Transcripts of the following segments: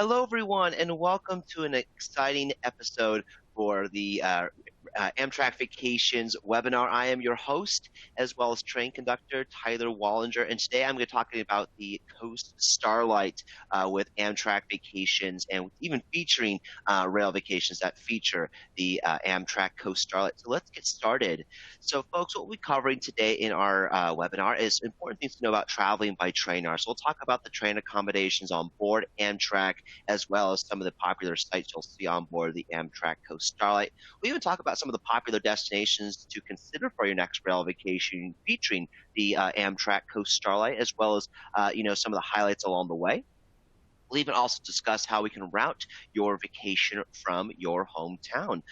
Hello, everyone, and welcome to an exciting episode for the Amtrak Vacations webinar. I am your host, as well as train conductor Tyler Wallinger, and today I'm going to be talking about the Coast Starlight with Amtrak Vacations, and even featuring rail vacations that feature the Amtrak Coast Starlight. So let's get started. So, folks, what we'll be covering today in our webinar is important things to know about traveling by train. So we'll talk about the train accommodations on board Amtrak, as well as some of the popular sites you'll see on board the Amtrak Coast Starlight. We even talk about some of the popular destinations to consider for your next rail vacation featuring the Amtrak Coast Starlight, as well as some of the highlights along the way. We'll even also discuss how we can route your vacation from your hometown.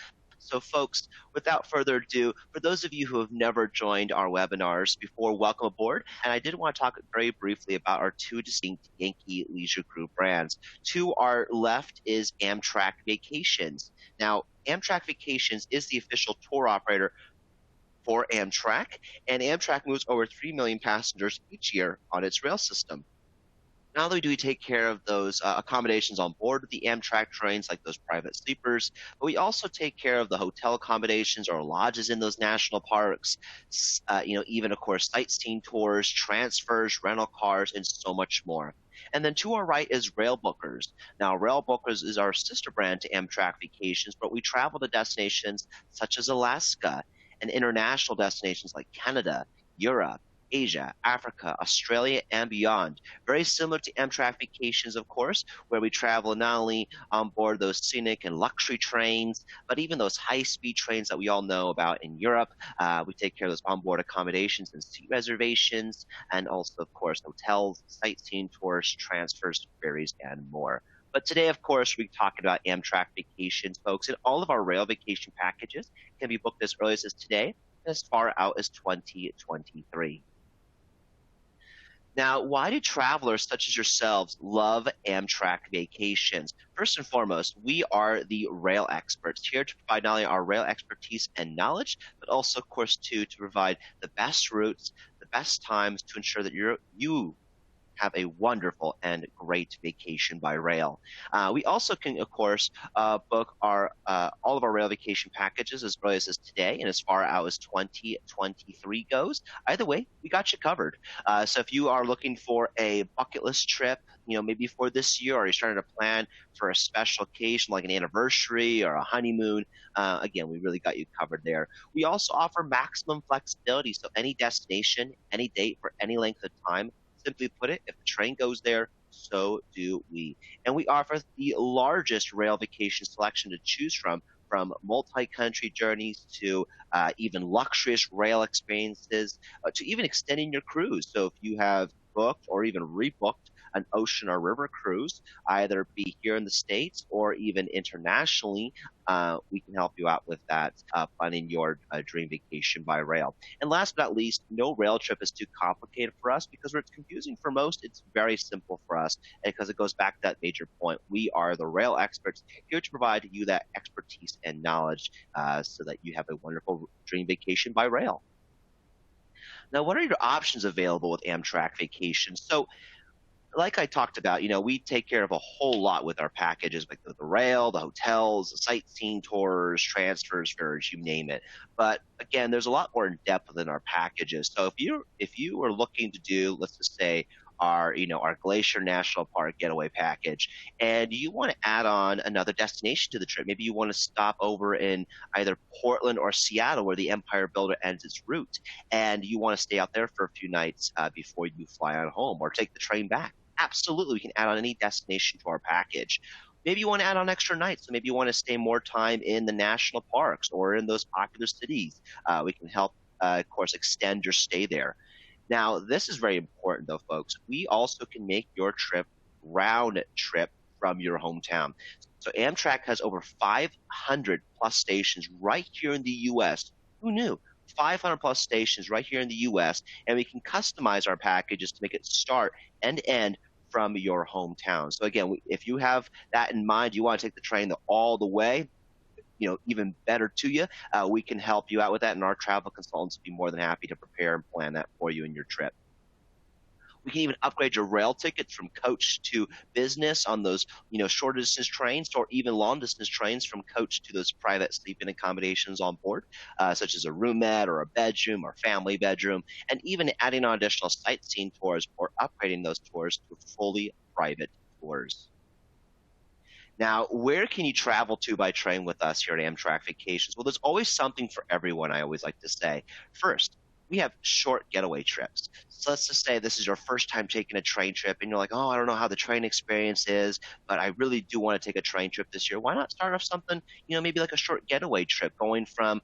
So, folks, without further ado, for those of you who have never joined our webinars before, welcome aboard. And I did want to talk very briefly about our two distinct Yankee Leisure Group brands. To our left is Amtrak Vacations. Now, Amtrak Vacations is the official tour operator for Amtrak, and Amtrak moves over 3 million passengers each year on its rail system. Not only do we take care of those accommodations on board the Amtrak trains, like those private sleepers, but we also take care of the hotel accommodations or lodges in those national parks, even, of course, sightseeing tours, transfers, rental cars, and so much more. And then to our right is Rail Bookers. Now, Rail Bookers is our sister brand to Amtrak Vacations, but we travel to destinations such as Alaska and international destinations like Canada, Europe, Asia, Africa, Australia, and beyond. Very similar to Amtrak Vacations, of course, where we travel not only on board those scenic and luxury trains, but even those high-speed trains that we all know about in Europe. We take care of those onboard accommodations and seat reservations, and also, of course, hotels, sightseeing tours, transfers, ferries, and more. But today, of course, we're talking about Amtrak Vacations, folks, and all of our rail vacation packages can be booked as early as today, as far out as 2023. Now, why do travelers such as yourselves love Amtrak Vacations? First and foremost, we are the rail experts here to provide not only our rail expertise and knowledge, but also, of course, to provide the best routes, the best times to ensure that you have a wonderful and great vacation by rail. We also can, of course, book our all of our rail vacation packages as early as today and as far out as 2023 goes. Either way, we got you covered. So if you are looking for a bucket list trip, maybe for this year, or you're starting to plan for a special occasion like an anniversary or a honeymoon, again, we really got you covered there. We also offer maximum flexibility, so any destination, any date for any length of time. Simply put it, if the train goes there, so do we. And we offer the largest rail vacation selection to choose from multi-country journeys to even luxurious rail experiences, to even extending your cruise. So if you have booked or even rebooked an ocean or river cruise, either be here in the States or even internationally, we can help you out with that, planning your dream vacation by rail. And last but not least, no rail trip is too complicated for us because where it's confusing for most, it's very simple for us because it goes back to that major point. We are the rail experts here to provide you that expertise and knowledge so that you have a wonderful dream vacation by rail. Now, what are your options available with Amtrak Vacations? So, like I talked about, we take care of a whole lot with our packages, like the rail, the hotels, the sightseeing tours, transfers, fares, you name it. But again, there's a lot more in depth within our packages. So if you are looking to do, let's just say, our Glacier National Park getaway package, and you want to add on another destination to the trip. Maybe you want to stop over in either Portland or Seattle, where the Empire Builder ends its route, and you want to stay out there for a few nights before you fly on home or take the train back. Absolutely, we can add on any destination to our package. Maybe you want to add on extra nights, so maybe you want to stay more time in the national parks or in those popular cities. We can help, of course, extend your stay there. Now, this is very important, though, folks. We also can make your trip round trip from your hometown. So Amtrak has over 500 plus stations right here in the U.S. Who knew? 500 plus stations right here in the U.S., and we can customize our packages to make it start and end from your hometown. So again, if you have that in mind, you want to take the train all the way, even better to you, we can help you out with that, and our travel consultants will be more than happy to prepare and plan that for you in your trip. We can even upgrade your rail tickets from coach to business on those, shorter distance trains, or even long distance trains from coach to those private sleeping accommodations on board, such as a roomette or a bedroom or family bedroom, and even adding on additional sightseeing tours or upgrading those tours to fully private tours. Now, where can you travel to by train with us here at Amtrak Vacations? Well, there's always something for everyone, I always like to say. First, we have short getaway trips. So let's just say this is your first time taking a train trip and you're like, oh, I don't know how the train experience is, but I really do want to take a train trip this year. Why not start off something, maybe like a short getaway trip going from,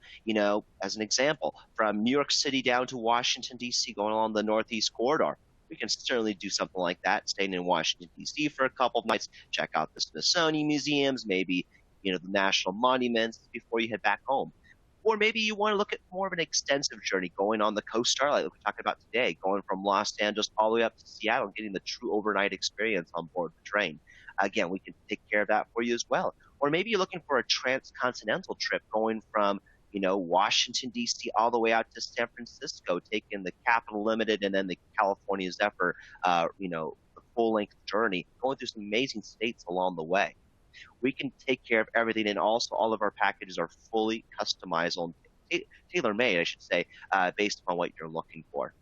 as an example, from New York City down to Washington, D.C., going along the Northeast Corridor. We can certainly do something like that, staying in Washington, D.C. for a couple of nights, check out the Smithsonian museums, maybe, the national monuments before you head back home. Or maybe you want to look at more of an extensive journey going on the Coast Starlight, like we're talking about today, going from Los Angeles all the way up to Seattle, getting the true overnight experience on board the train. Again, we can take care of that for you as well. Or maybe you're looking for a transcontinental trip going from Washington, D.C., all the way out to San Francisco, taking the Capital Limited and then the California Zephyr, the full length journey, going through some amazing states along the way. We can take care of everything, and also all of our packages are fully customizable and tailor-made, I should say, based upon what you're looking for.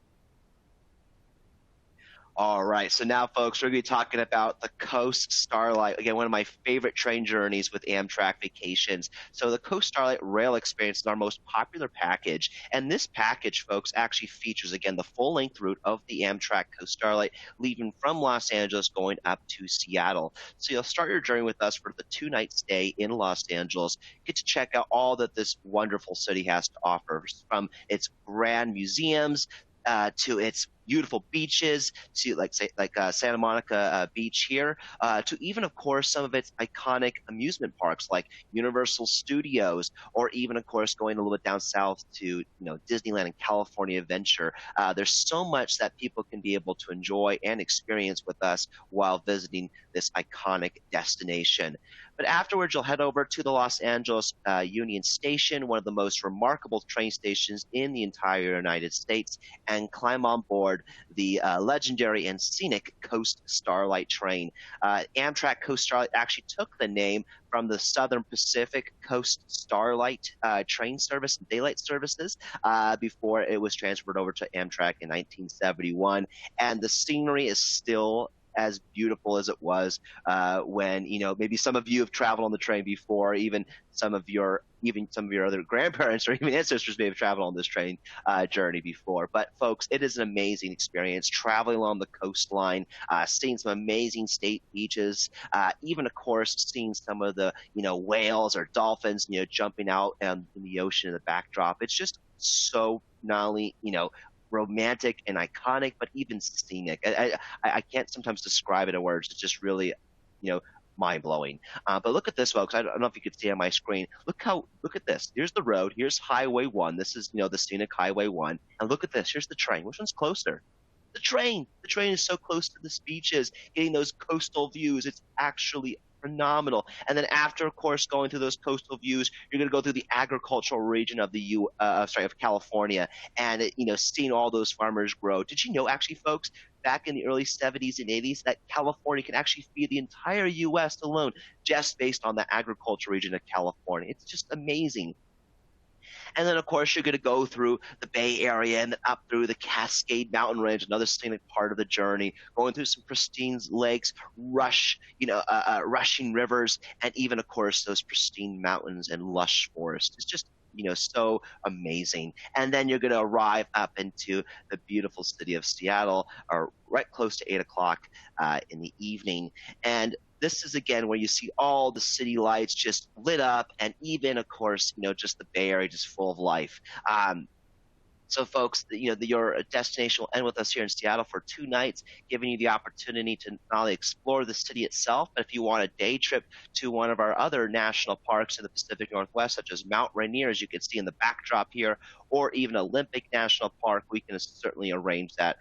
All right, so now, folks, we're going to be talking about the Coast Starlight. Again, one of my favorite train journeys with Amtrak Vacations. So the Coast Starlight Rail Experience is our most popular package, and this package, folks, actually features, again, the full-length route of the Amtrak Coast Starlight, leaving from Los Angeles going up to Seattle. So you'll start your journey with us for the 2-night stay in Los Angeles. Get to check out all that this wonderful city has to offer, from its grand museums to its beautiful beaches, to Santa Monica Beach here, to even, of course, some of its iconic amusement parks like Universal Studios, or even, of course, going a little bit down south to Disneyland and California Adventure. There's so much that people can be able to enjoy and experience with us while visiting this iconic destination. But afterwards, you'll head over to the Los Angeles Union Station, one of the most remarkable train stations in the entire United States, and climb on board the legendary and scenic Coast Starlight train. Amtrak Coast Starlight actually took the name from the Southern Pacific Coast Starlight train service and daylight services before it was transferred over to Amtrak in 1971. And the scenery is still as beautiful as it was when maybe some of you have traveled on the train before, even some of your other grandparents or even ancestors may have traveled on this train journey before. But folks, it is an amazing experience traveling along the coastline, seeing some amazing state beaches, even of course seeing some of the whales or dolphins jumping out in the ocean in the backdrop. It's just so not only romantic and iconic, but even scenic. I can't sometimes describe it in words. It's just really, mind-blowing. But look at this, folks. I don't know if you could see on my screen. Look at this. Here's the road. Here's Highway 1. This is, the scenic Highway 1. And look at this. Here's the train. Which one's closer? The train. The train is so close to the beaches, getting those coastal views. It's actually phenomenal. And then after, of course, going through those coastal views, you're going to go through the agricultural region of of California, and seeing all those farmers grow. Did you know, actually, folks, back in the early 70s and 80s, that California can actually feed the entire U.S. alone, just based on the agriculture region of California? It's just amazing. And then, of course, you're going to go through the Bay Area and then up through the Cascade mountain range, another scenic part of the journey, going through some pristine lakes, rushing rivers, and even, of course, those pristine mountains and lush forests. It's just so amazing. And then you're going to arrive up into the beautiful city of Seattle, or right close to 8 o'clock in the evening. And this is, again, where you see all the city lights just lit up, and even, of course, just the Bay Area just full of life. So, folks, your destination will end with us here in Seattle for 2 nights, giving you the opportunity to not only explore the city itself, but if you want a day trip to one of our other national parks in the Pacific Northwest, such as Mount Rainier, as you can see in the backdrop here, or even Olympic National Park, we can certainly arrange that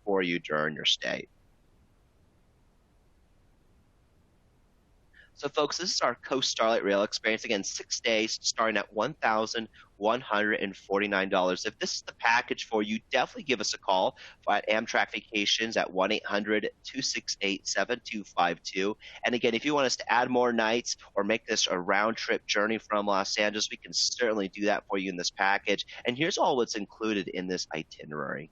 for you during your stay. So, folks, this is our Coast Starlight Rail experience. Again, 6 days starting at $1,149. If this is the package for you, definitely give us a call at Amtrak Vacations at 1-800-268-7252. And again, if you want us to add more nights or make this a round trip journey from Los Angeles, we can certainly do that for you in this package. And here's all what's included in this itinerary.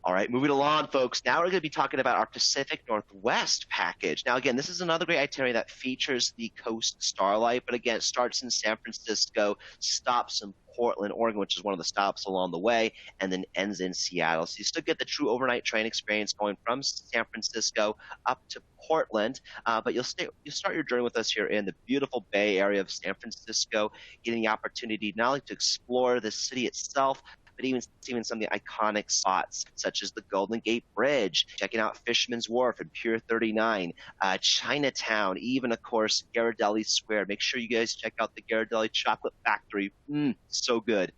All right, moving along, folks. Now we're going to be talking about our Pacific Northwest package. Now, again, this is another great itinerary that features the Coast Starlight, but again, it starts in San Francisco, stops in Portland, Oregon, which is one of the stops along the way, and then ends in Seattle. So you still get the true overnight train experience going from San Francisco up to Portland, but you'll start your journey with us here in the beautiful Bay Area of San Francisco, getting the opportunity not only to explore the city itself, but even some of the iconic spots, such as the Golden Gate Bridge, checking out Fisherman's Wharf and Pier 39, Chinatown, even, of course, Ghirardelli Square. Make sure you guys check out the Ghirardelli Chocolate Factory. So good.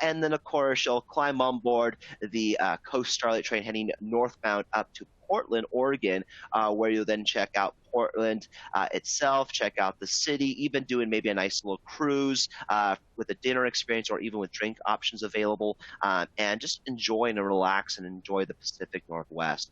And then, of course, you'll climb on board the Coast Starlight train heading northbound up to Portland, Oregon, where you'll then check out Portland itself, check out the city, even doing maybe a nice little cruise with a dinner experience or even with drink options available, and just enjoy and relax and enjoy the Pacific Northwest.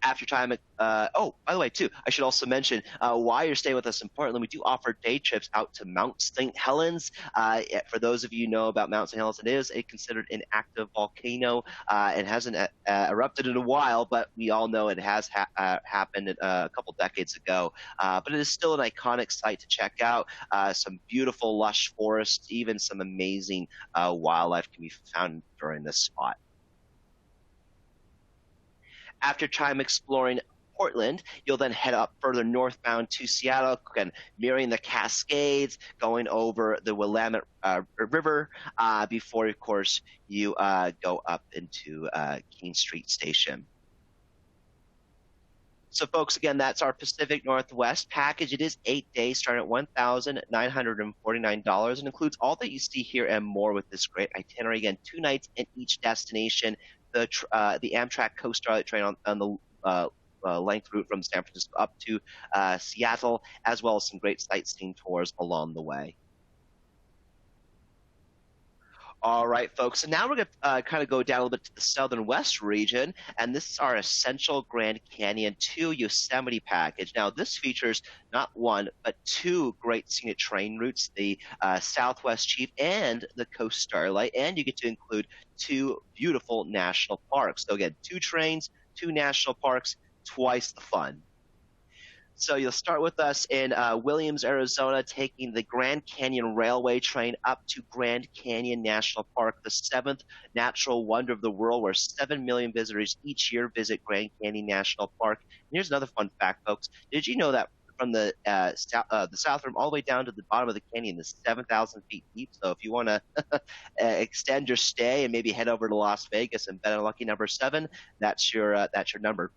After time, oh, by the way, too, I should also mention while you're staying with us in Portland, we do offer day trips out to Mount St. Helens. For those of you who know about Mount St. Helens, it is considered an active volcano. It hasn't erupted in a while, but we all know it has happened a couple decades ago. But it is still an iconic site to check out. Some beautiful, lush forests, even some amazing wildlife can be found during this spot. After time exploring Portland, you'll then head up further northbound to Seattle, again, mirroring the Cascades, going over the Willamette River before, of course, you go up into King Street Station. So, folks, again, that's our Pacific Northwest package. It is 8 days, starting at $1,949, and includes all that you see here and more with this great itinerary. Again, 2 nights in each destination. The Amtrak Coast Starlight train on the length route from San Francisco up to Seattle, as well as some great sightseeing tours along the way. All right, folks. So now we're going to kind of go down a little bit to the southern west region, and this is our Essential Grand Canyon to Yosemite package. Now, this features not one, but 2 great scenic train routes, the Southwest Chief and the Coast Starlight, and you get to include 2 beautiful national parks. So again, 2 trains, 2 national parks, twice the fun. So you'll start with us in Williams, Arizona, taking the Grand Canyon Railway train up to Grand Canyon National Park, the 7th natural wonder of the world, where 7 million visitors each year visit Grand Canyon National Park. And here's another fun fact, folks. Did you know that from the South Rim all the way down to the bottom of the canyon is 7,000 feet deep? So if you want to extend your stay and maybe head over to Las Vegas and bet on lucky number 7, that's your number.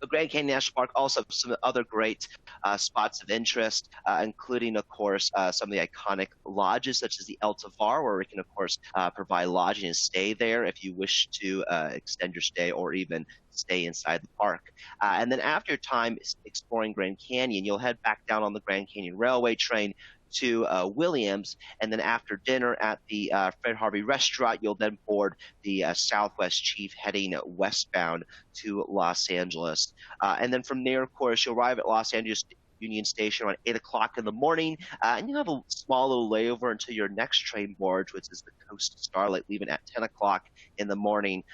The Grand Canyon National Park also has some other great spots of interest, including, of course, some of the iconic lodges, such as the El Tovar, where we can, of course, provide lodging and stay there if you wish to extend your stay or even stay inside the park. And then after time exploring Grand Canyon, you'll head back down on the Grand Canyon Railway train to Williams, and then after dinner at the Fred Harvey restaurant, you'll then board the Southwest Chief heading westbound to Los Angeles. And then from there, of course, you'll arrive at Los Angeles Union Station around 8 o'clock in the morning, and you'll have a small little layover until your next train board, which is the Coast Starlight, leaving at 10 o'clock in the morning,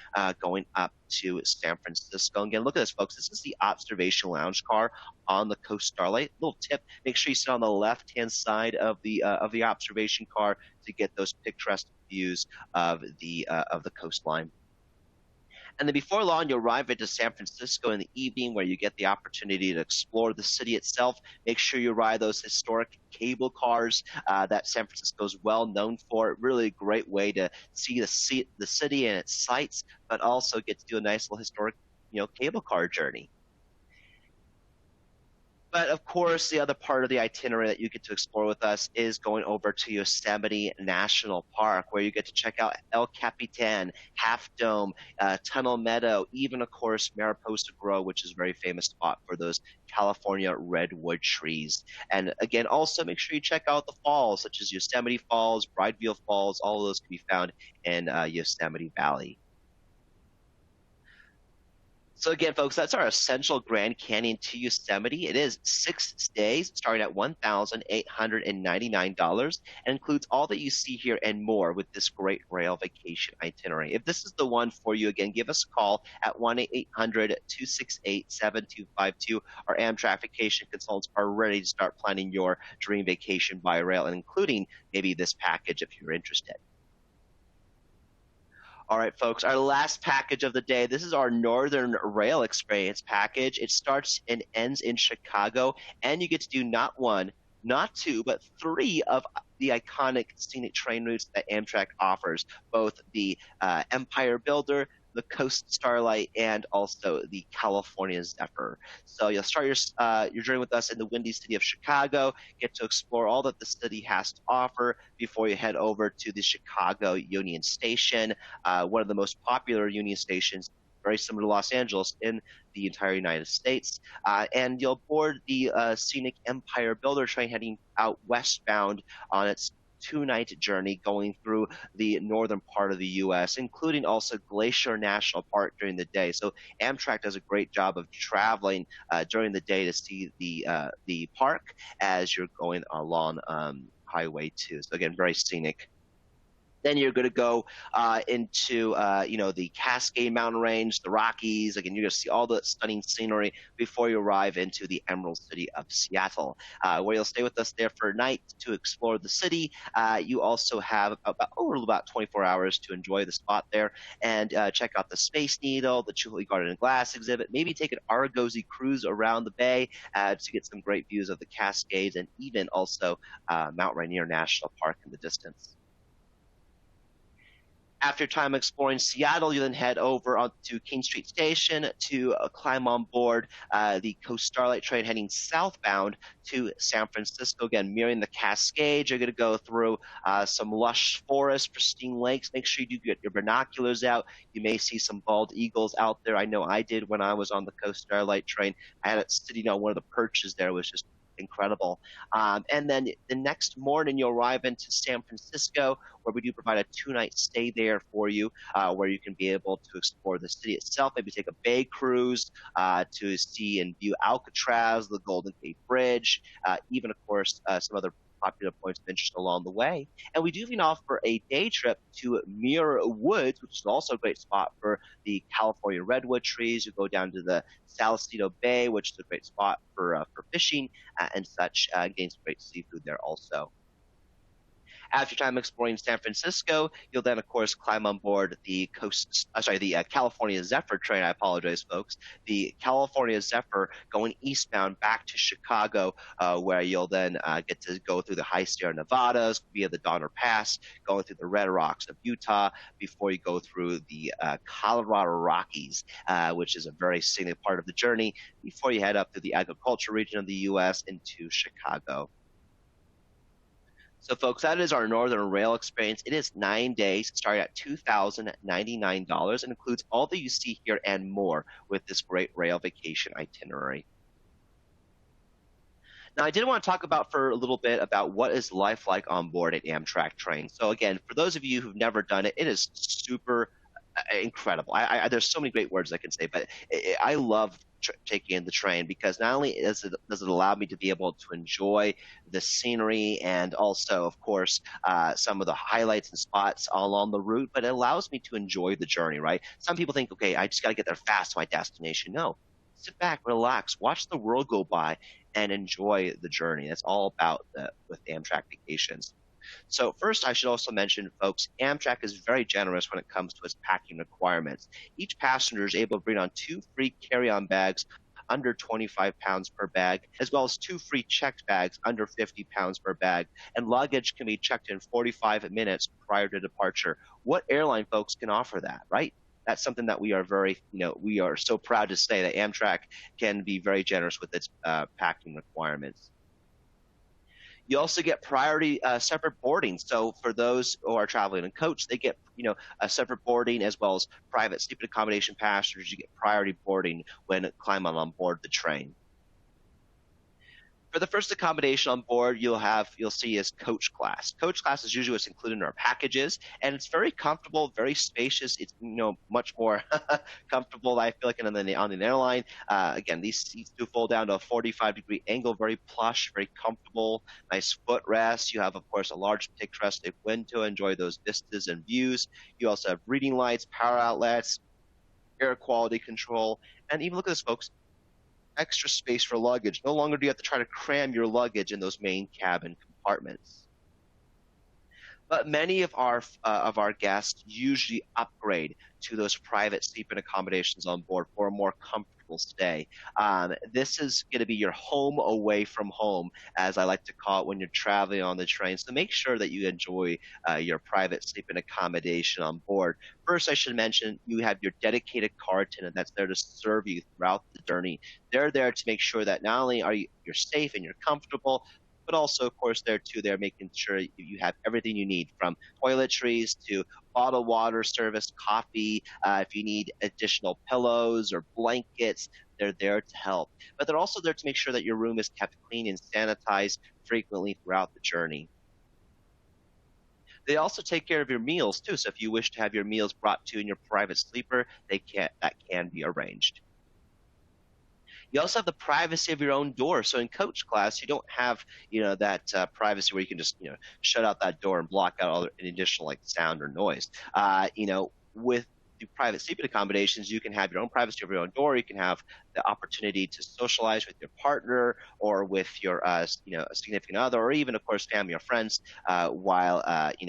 going up to San Francisco. And again, look at this, folks. This is the observation lounge car on the Coast Starlight. Little tip: make sure you sit on the left-hand side of the observation car to get those picturesque views of the coastline. And then before long, you'll arrive into San Francisco in the evening, where you get the opportunity to explore the city itself. Make sure you ride those historic cable cars that San Francisco is well known for. Really a great way to see the city and its sights, but also get to do a nice little historic, cable car journey. But of course, the other part of the itinerary that you get to explore with us is going over to Yosemite National Park, where you get to check out El Capitan, Half Dome, Tunnel Meadow, even, of course, Mariposa Grove, which is a very famous spot for those California redwood trees. And again, also make sure you check out the falls, such as Yosemite Falls, Brideville Falls. All of those can be found in Yosemite Valley. So again, folks, that's our essential Grand Canyon to Yosemite. It is 6 days, starting at $1,899, and includes all that you see here and more with this great rail vacation itinerary. If this is the one for you, again, give us a call at 1-800-268-7252. Our Amtrak vacation consultants are ready to start planning your dream vacation by rail, and including maybe this package if you're interested. All right, folks, our last package of the day. This is our Northern Rail Experience package. It starts and ends in Chicago, and you get to do not one, not two, but three of the iconic scenic train routes that Amtrak offers, both the Empire Builder, the Coast Starlight, and also the California Zephyr. So you'll start your journey with us in the windy city of Chicago, get to explore all that the city has to offer before you head over to the Chicago Union Station, one of the most popular Union stations, very similar to Los Angeles in the entire United States. And you'll board the scenic Empire Builder train heading out westbound on its two-night journey going through the northern part of the U.S., including also Glacier National Park during the day. So Amtrak does a great job of traveling during the day to see the park as you're going along Highway 2. So again, very scenic. Then you're going to go into, the Cascade Mountain Range, the Rockies. Again, you're going to see all the stunning scenery before you arrive into the Emerald City of Seattle, where you'll stay with us there for a night to explore the city. You also have about 24 hours to enjoy the spot there and check out the Space Needle, the Julie Garden and Glass exhibit, maybe take an Argosy cruise around the bay to get some great views of the Cascades and even also Mount Rainier National Park in the distance. After time exploring Seattle, you then head over onto King Street Station to climb on board the Coast Starlight train heading southbound to San Francisco. Again, mirroring the Cascade, you're going to go through some lush forests, pristine lakes. Make sure you do get your binoculars out. You may see some bald eagles out there. I know I did when I was on the Coast Starlight train. I had it sitting on one of the perches there. It was just incredible. And then the next morning, you'll arrive into San Francisco, where we do provide a two-night stay there for you, where you can be able to explore the city itself, maybe take a bay cruise to see and view Alcatraz, the Golden Gate Bridge, even, of course, some other popular points of interest along the way. And we do even offer a day trip to Muir Woods, which is also a great spot for the California redwood trees. You go down to the Salcedo Bay, which is a great spot for fishing and such, getting some great seafood there also. After time exploring San Francisco, you'll then, of course, climb on board the California Zephyr train. I apologize, folks. The California Zephyr going eastbound back to Chicago, where you'll then get to go through the high Sierra Nevadas via the Donner Pass, going through the Red Rocks of Utah before you go through the Colorado Rockies, which is a very scenic part of the journey, before you head up to the agriculture region of the U.S. into Chicago. So, folks, that is our Northern Rail Experience. It is 9 days, starting at $2,099, and includes all that you see here and more with this great rail vacation itinerary. Now, I did want to talk for a little bit about what is life like on board an Amtrak train. So, again, for those of you who've never done it, it is super incredible. There's so many great words I can say, but I love taking in the train, because not only does it allow me to be able to enjoy the scenery and also, of course, some of the highlights and spots along the route, but it allows me to enjoy the journey, right? Some people think, okay, I just got to get there fast to my destination. No, sit back, relax, watch the world go by, and enjoy the journey. That's all about with Amtrak Vacations. So first, I should also mention, folks, Amtrak is very generous when it comes to its packing requirements. Each passenger is able to bring on 2 free carry-on bags under 25 pounds per bag, as well as 2 free checked bags under 50 pounds per bag, and luggage can be checked in 45 minutes prior to departure. What airline, folks, can offer that, right? that's something that we are very, we are so proud to say that Amtrak can be very generous with its packing requirements. You also get priority separate boarding. So for those who are traveling in coach, they get a separate boarding, as well as private sleeping accommodation passengers. You get priority boarding when climbing on board the train. For the first accommodation on board, you'll see is coach class. Coach class is usually what's included in our packages, and it's very comfortable, very spacious. It's much more comfortable, I feel like, on an airline. Again, these seats do fold down to a 45-degree angle, very plush, very comfortable, nice footrests. You have, of course, a large picturesque window to enjoy those vistas and views. You also have reading lights, power outlets, air quality control, and even look at this, folks, extra space for luggage. No longer do you have to try to cram your luggage in those main cabin compartments. But many of our guests usually upgrade to those private sleeping accommodations on board for a more comfortable stay. This is going to be your home away from home, as I like to call it, when you're traveling on the train. So make sure that you enjoy your private sleeping accommodation on board. First, I should mention you have your dedicated car attendant that's there to serve you throughout the journey. They're there to make sure that not only you're safe and you're comfortable, but also, of course, they're making sure you have everything you need, from toiletries to bottled water service, coffee. If you need additional pillows or blankets, they're there to help. But they're also there to make sure that your room is kept clean and sanitized frequently throughout the journey. They also take care of your meals too. So if you wish to have your meals brought to you in your private sleeper, that can be arranged. You also have the privacy of your own door. So in coach class, you don't have, that privacy where you can just, shut out that door and block out all any additional like sound or noise. With the private sleeping accommodations, you can have your own privacy of your own door. You can have the opportunity to socialize with your partner or with your, significant other, or even, of course, family or friends while,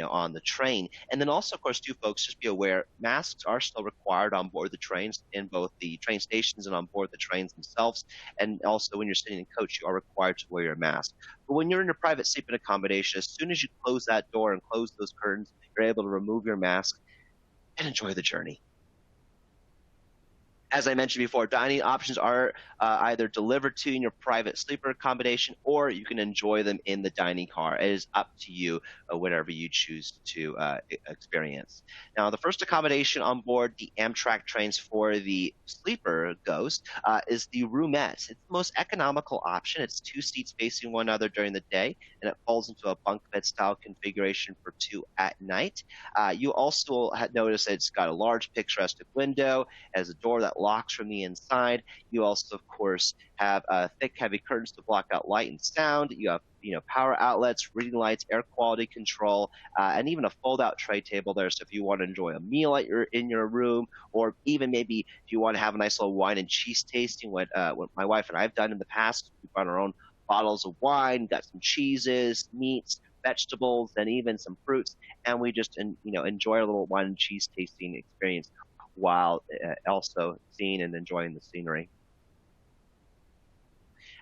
on the train. And then also, of course, too, folks, just be aware, masks are still required on board the trains in both the train stations and on board the trains themselves. And also, when you're sitting in coach, you are required to wear your mask. But when you're in your private sleeping accommodation, as soon as you close that door and close those curtains, you're able to remove your mask and enjoy the journey. As I mentioned before, dining options are either delivered to you in your private sleeper accommodation, or you can enjoy them in the dining car. It is up to you, whatever you choose to experience. Now, the first accommodation on board the Amtrak trains for the sleeper ghost is the roomette. It's the most economical option. It's 2 seats facing one another during the day, and it falls into a bunk bed style configuration for 2 at night. You also notice that it's got a large picturesque window, has a door that locks from the inside. You also, of course, have thick, heavy curtains to block out light and sound. You have, power outlets, reading lights, air quality control, and even a fold-out tray table there. So if you want to enjoy a meal in your room, or even maybe if you want to have a nice little wine and cheese tasting, what my wife and I have done in the past, we brought our own bottles of wine, got some cheeses, meats, vegetables, and even some fruits, and we just enjoy a little wine and cheese tasting experience while also seeing and enjoying the scenery.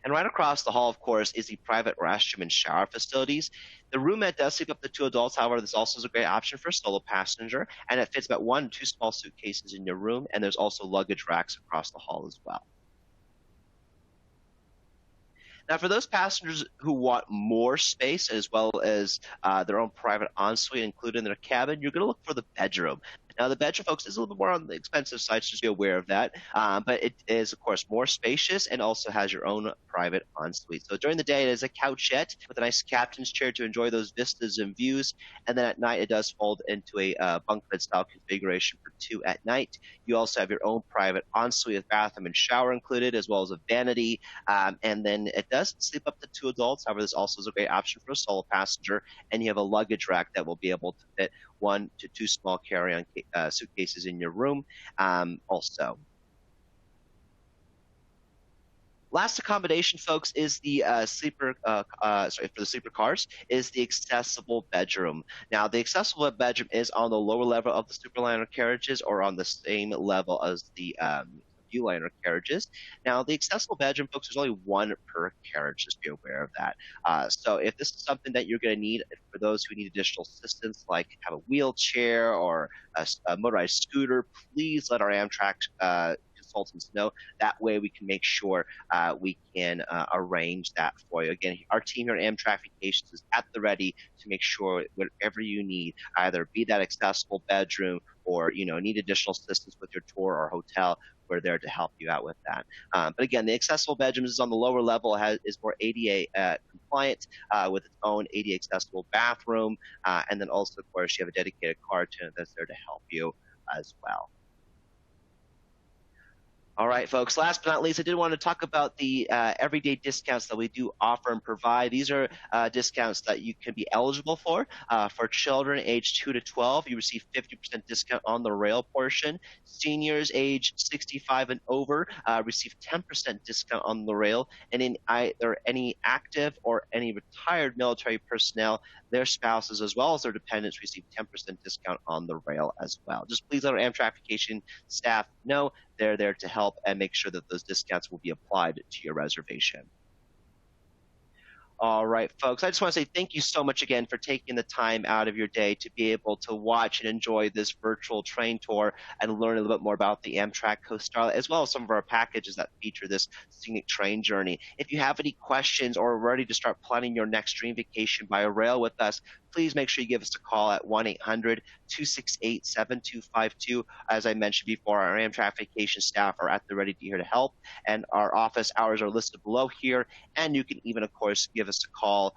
And right across the hall, of course, is the private restroom and shower facilities. The roomette does sleep up to 2 adults. However, this also is a great option for a solo passenger, and it fits about 1 to 2 small suitcases in your room, and there's also luggage racks across the hall as well. Now, for those passengers who want more space as well as their own private ensuite included in their cabin, you're going to look for the bedroom. Now, the bedroom, folks, is a little bit more on the expensive side, so just be aware of that. But it is, of course, more spacious and also has your own private ensuite. So during the day, it is a couchette with a nice captain's chair to enjoy those vistas and views. And then at night, it does fold into a bunk bed style configuration for 2 at night. You also have your own private ensuite with bathroom and shower included, as well as a vanity. And then it does sleep up to 2 adults. However, this also is a great option for a solo passenger. And you have a luggage rack that will be able to fit 1 to 2 small carry-on suitcases in your room also. Last accommodation, folks, is the for the sleeper cars, is the accessible bedroom. Now, the accessible bedroom is on the lower level of the Superliner carriages, or on the same level as the Viewliner carriages. Now, the accessible bedroom, folks, there's only one per carriage, just be aware of that. So if this is something that you're going to need for those who need additional assistance, like have a wheelchair or a motorized scooter, please let our Amtrak consultants know. That way we can make sure we can arrange that for you. Again, our team here at Amtrak Vacations is at the ready to make sure whatever you need, either be that accessible bedroom or need additional assistance with your tour or hotel, we're there to help you out with that. But again, the accessible bedrooms is on the lower level, is more ADA compliant with its own ADA accessible bathroom. And then also, of course, you have a dedicated car attendant that's there to help you as well. All right, folks. Last but not least, I did want to talk about the everyday discounts that we do offer and provide. These are discounts that you can be eligible for. For children aged 2 to 12, you receive 50% discount on the rail portion. Seniors age 65 and over receive 10% discount on the rail. And in either any active or any retired military personnel, their spouses as well as their dependents receive 10% discount on the rail as well. Just please let our Amtrak Vacation staff know they're there to help and make sure that those discounts will be applied to your reservation. All right, folks, I just want to say thank you so much again for taking the time out of your day to be able to watch and enjoy this virtual train tour and learn a little bit more about the Amtrak Coast Starlight, as well as some of our packages that feature this scenic train journey. If you have any questions or are ready to start planning your next dream vacation by rail with us, please make sure you give us a call at 1-800-268-7252. As I mentioned before, our Amtrak Vacation staff are at the ready to here to help, and our office hours are listed below here. And you can even, of course, give us a call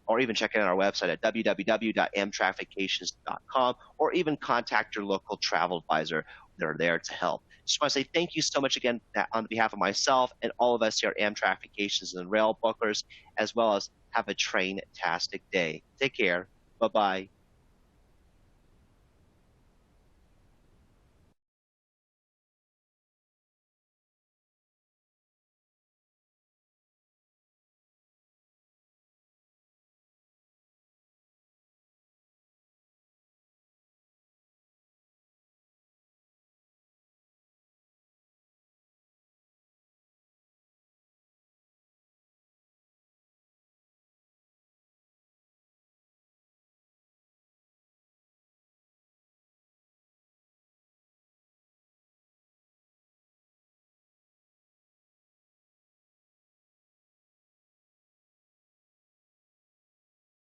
or even check out our website at www.amtrakvacations.com, or even contact your local travel advisor. They're there to help. Just want to say thank you so much again on behalf of myself and all of us here at Amtrak Vacations and Rail Bookers, as well as have a train-tastic day. Take care. Bye-bye.